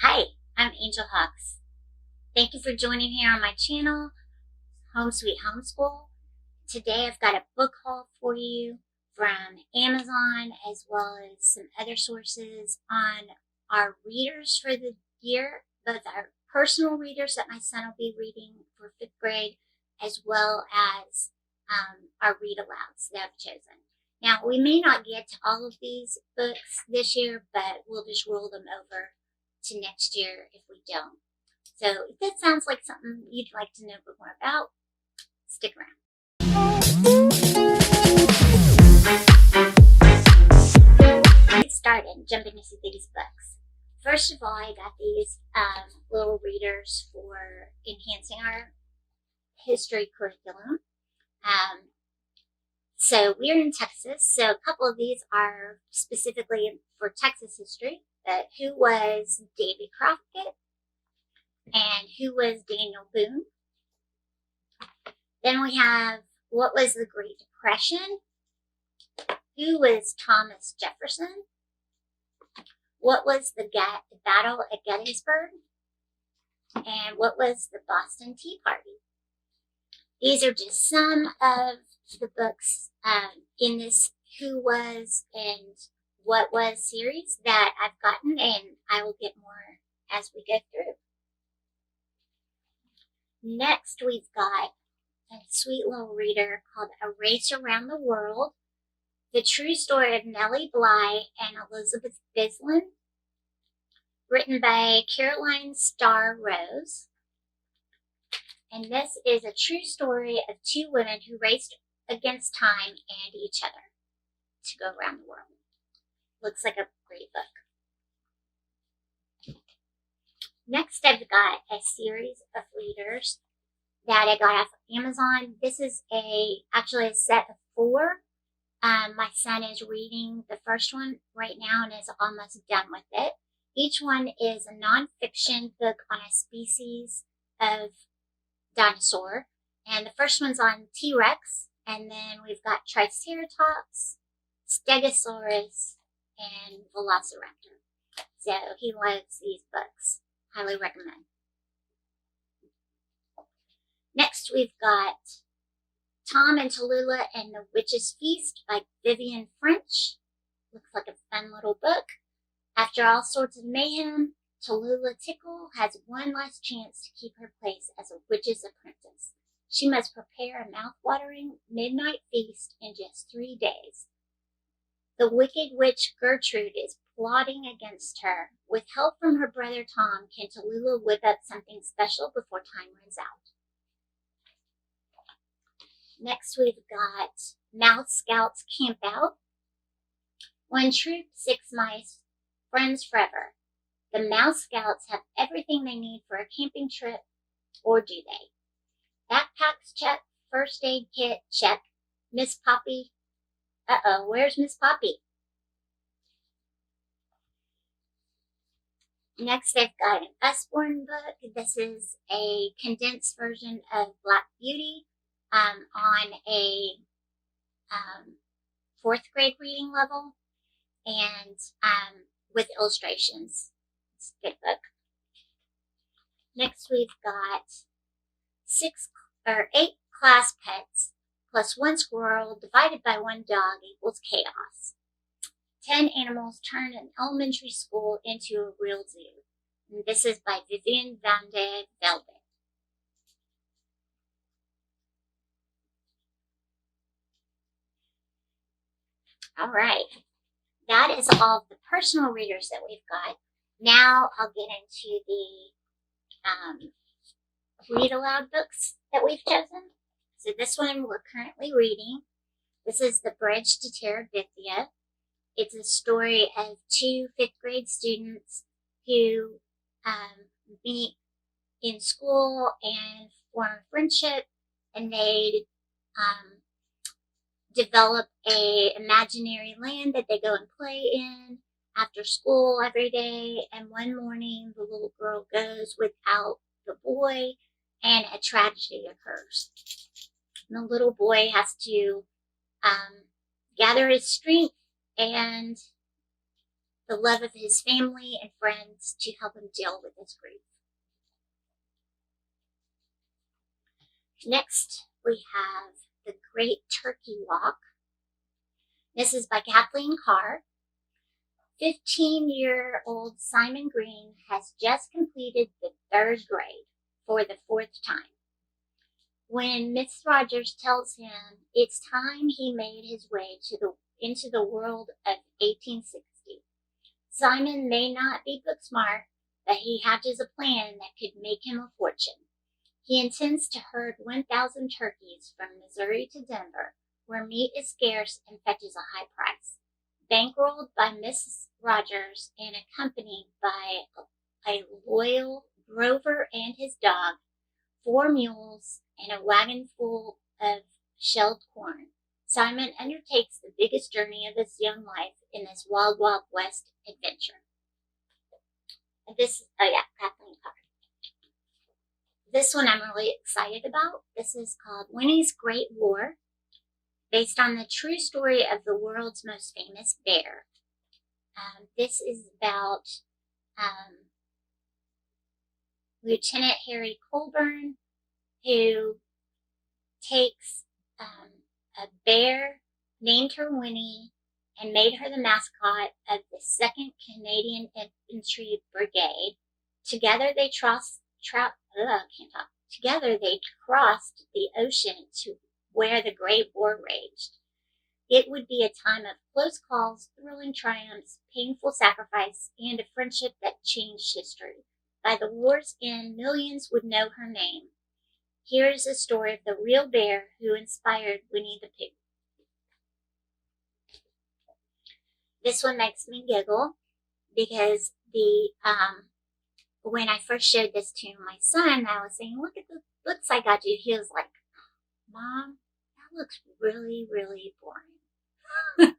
Hi, I'm Angel Hawks. Thank you for joining here on my channel, Home Sweet Homeschool. Today I've got a book haul for you from Amazon as well as some other sources on our readers for the year, both our personal readers that my son will be reading for 5th grade as well as our read-alouds that I've chosen. Now, we may not get to all of these books this year, but we'll just roll them over to next year if we don't. So if that sounds like something you'd like to know more about, stick around. Let's get started jumping into these books. First of all, I got these little readers for enhancing our history curriculum. So we're in Texas, so a couple of these are specifically for Texas history. Who was Davy Crockett and who was Daniel Boone. Then we have what was the Great Depression, who was Thomas Jefferson, what was the battle at Gettysburg, and what was the Boston Tea Party. These are just some of the books in this Who Was and What Was series that I've gotten, and I will get more as we go through. Next, we've got a sweet little reader called A Race Around the World, the true story of Nellie Bly and Elizabeth Bislin, written by Caroline Starr Rose. And this is a true story of two women who raced against time and each other to go around the world. Looks like a great book. Next, I've got a series of readers that I got off of Amazon. This is actually a set of 4. My son is reading the first one right now and is almost done with it. Each one is a nonfiction book on a species of dinosaur. And the first one's on T-Rex. And then we've got Triceratops, Stegosaurus, and Velociraptor. So he loves these books. Highly recommend. Next, we've got Tom and Tallulah and the Witch's Feast by Vivian French. Looks like a fun little book. After all sorts of mayhem, Tallulah Tickle has one last chance to keep her place as a witch's apprentice. She must prepare a mouth-watering midnight feast in just 3 days. The wicked witch Gertrude is plotting against her. With help from her brother Tom, can Tallulah whip up something special before time runs out? Next, we've got Mouse Scouts Camp Out. 1 troop, 6 mice, friends forever. The Mouse Scouts have everything they need for a camping trip, or do they? Backpacks check, first aid kit check. Miss Poppy. Uh-oh, where's Miss Poppy? Next, I've got an Usborne book. This is a condensed version of Black Beauty on a 4th grade reading level and with illustrations. It's a good book. Next, we've got 8 class pets plus 1 squirrel divided by 1 dog equals chaos. 10 animals turn an elementary school into a real zoo. And this is by Vivian van de Velde. All right, that is all of the personal readers that we've got. Now I'll get into the read-aloud books that we've chosen. So this one we're currently reading. This is The Bridge to Terabithia. It's a story of 2 5th grade students who meet in school and form a friendship, and they develop a imaginary land that they go and play in after school every day. And one morning the little girl goes without the boy and a tragedy occurs. And the little boy has to gather his strength and the love of his family and friends to help him deal with his grief. Next, we have The Great Turkey Walk. This is by Kathleen Carr. 15-year-old Simon Green has just completed the 3rd grade for the 4th time. When Miss Rogers tells him it's time he made his way into the world of 1860. Simon may not be book smart, but he hatches a plan that could make him a fortune. He intends to herd 1,000 turkeys from Missouri to Denver, where meat is scarce and fetches a high price. Bankrolled by Mrs. Rogers and accompanied by a loyal Grover and his dog, 4 mules, and a wagon full of shelled corn, Simon undertakes the biggest journey of his young life in this wild, wild west adventure. Kathleen Carr. This one I'm really excited about. This is called Winnies Great War, based on the true story of the world's most famous bear. This is about Lieutenant Harry Colburn, who takes a bear, named her Winnie, and made her the mascot of the 2nd Canadian Infantry Brigade. Together they crossed the ocean to where the Great War raged. It would be a time of close calls, thrilling triumphs, painful sacrifice, and a friendship that changed history. By the war's end, millions would know her name. Here is the story of the real bear who inspired Winnie the Pooh. This one makes me giggle because when I first showed this to my son, I was saying, look at the books I got you. He was like, Mom, that looks really, really boring.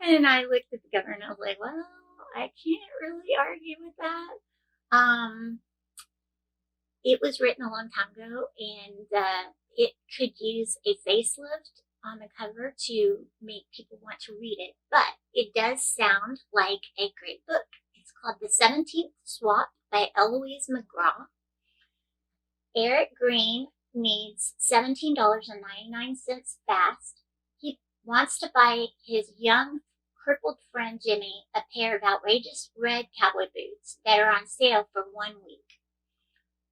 And I looked at the cover and I was like, well, I can't really argue with that. It was written a long time ago, and it could use a facelift on the cover to make people want to read it, but it does sound like a great book. It's called The 17th Swap by Eloise McGraw. Eric Green needs $17.99 fast. He wants to buy his young, crippled friend Jimmy a pair of outrageous red cowboy boots that are on sale for 1 week.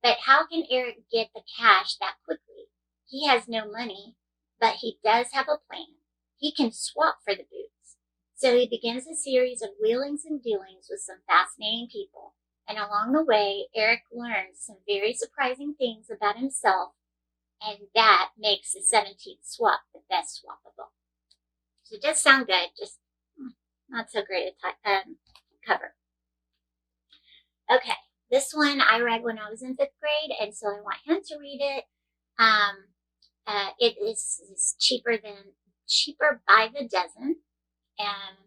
But how can Eric get the cash that quickly? He has no money, but he does have a plan. He can swap for the boots. So he begins a series of wheelings and dealings with some fascinating people. And along the way, Eric learns some very surprising things about himself, and that makes the 17th swap the best swappable. So it does sound good, just not so great a cover. Okay, this one I read when I was in 5th grade, and so I want him to read it. It is cheaper by the dozen, and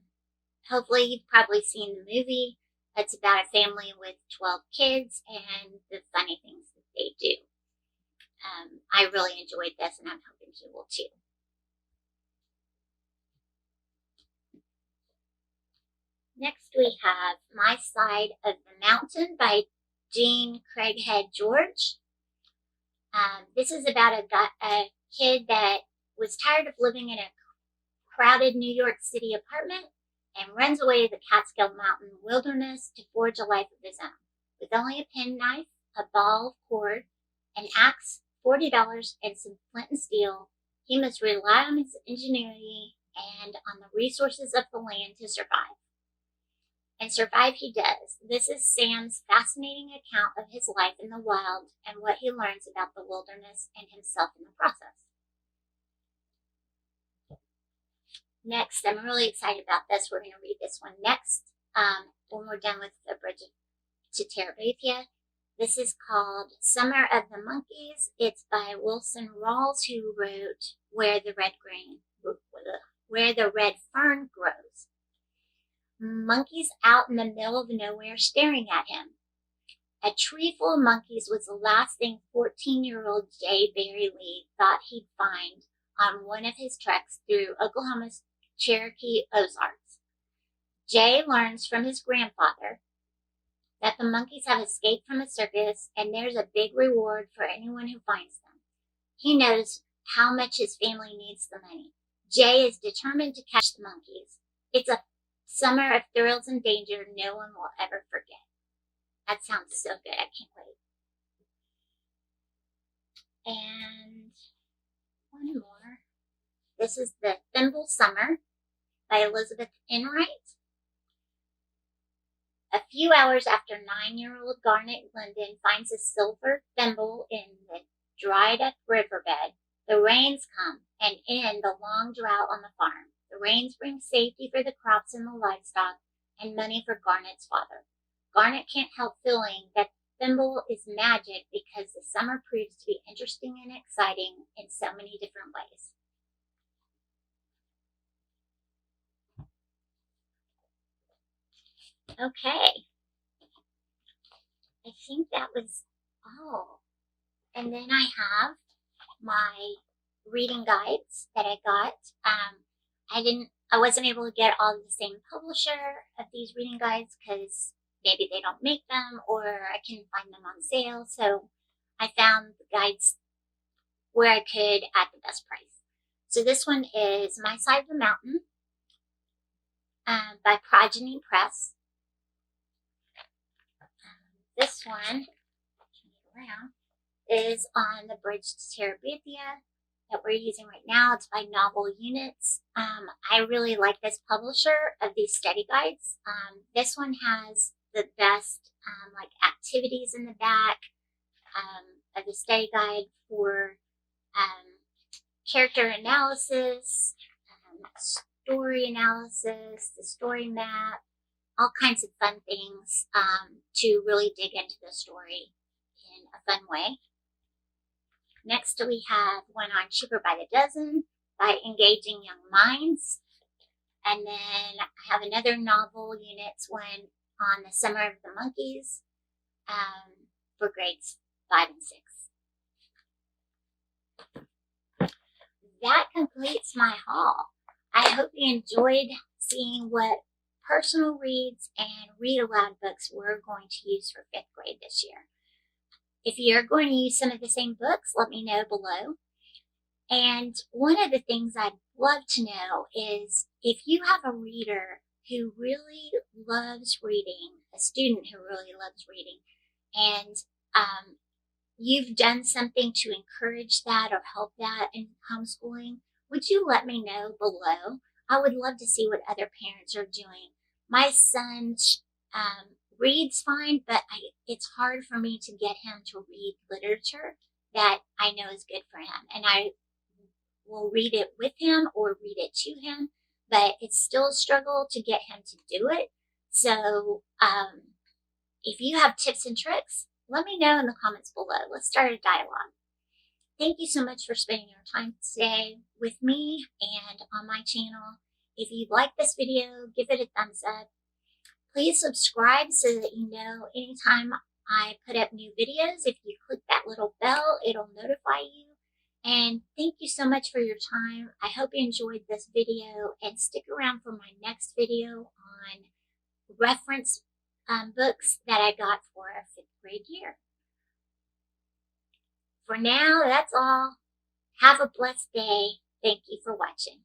hopefully you've probably seen the movie. It's about a family with 12 kids and the funny things that they do. I really enjoyed this, and I'm hoping you will too. Next we have My Side of the Mountain by Jean Craighead George. This is about a kid that was tired of living in a crowded New York City apartment and runs away to the Catskill Mountain wilderness to forge a life of his own. With only a penknife, a ball of cord, an axe, $40, and some flint and steel, he must rely on his ingenuity and on the resources of the land to survive. And survive he does. This is Sam's fascinating account of his life in the wild and what he learns about the wilderness and himself in the process. Next, I'm really excited about this. We're going to read this one next when we're done with the Bridge to Terabithia. This is called Summer of the Monkeys. It's by Wilson Rawls, who wrote Where the Red Fern Grows. Monkeys out in the middle of nowhere staring at him. A tree full of monkeys was the last thing 14-year-old J. Barry Lee thought he'd find on one of his treks through Oklahoma's Cherokee Ozarks. Jay learns from his grandfather that the monkeys have escaped from a circus and there's a big reward for anyone who finds them. He knows how much his family needs the money. Jay is determined to catch the monkeys. It's a summer of thrills and danger no one will ever forget. That sounds so good. I can't wait. And one more. This is The Thimble Summer by Elizabeth Enright. A few hours after 9-year-old Garnet Glendon finds a silver thimble in the dried-up riverbed, the rains come and end the long drought on the farm. The rains bring safety for the crops and the livestock and money for Garnet's father. Garnet can't help feeling that thimble is magic because the summer proves to be interesting and exciting in so many different ways. Okay, I think that was all. And then I have my reading guides that I got. I wasn't able to get all the same publisher of these reading guides because maybe they don't make them or I couldn't find them on sale. So I found the guides where I could at the best price. So this one is My Side of the Mountain by Progeny Press. This one is On the Bridge to Terabithia that we're using right now. It's by Novel Units. I really like this publisher of these study guides. This one has the best like activities in the back of the study guide for character analysis, story analysis, the story map, all kinds of fun things to really dig into the story in a fun way. Next we have one on Cheaper by the Dozen by Engaging Young Minds. And then I have another Novel Units one on The Summer of the Monkeys for grades 5 and 6. That completes my haul. I hope you enjoyed seeing what personal reads and read-aloud books we're going to use for 5th grade this year. If you're going to use some of the same books, let me know below. And one of the things I'd love to know is if you have a reader who really loves reading, a student who really loves reading, and you've done something to encourage that or help that in homeschooling, would you let me know below? I would love to see what other parents are doing. My son reads fine, but it's hard for me to get him to read literature that I know is good for him. And I will read it with him or read it to him, but it's still a struggle to get him to do it. So if you have tips and tricks, let me know in the comments below. Let's start a dialogue. Thank you so much for spending your time today with me and on my channel. If you like this video, give it a thumbs up. Please subscribe so that you know anytime I put up new videos. If you click that little bell, it'll notify you. And thank you so much for your time. I hope you enjoyed this video and stick around for my next video on reference books that I got for a 5th grade year. For now, that's all. Have a blessed day. Thank you for watching.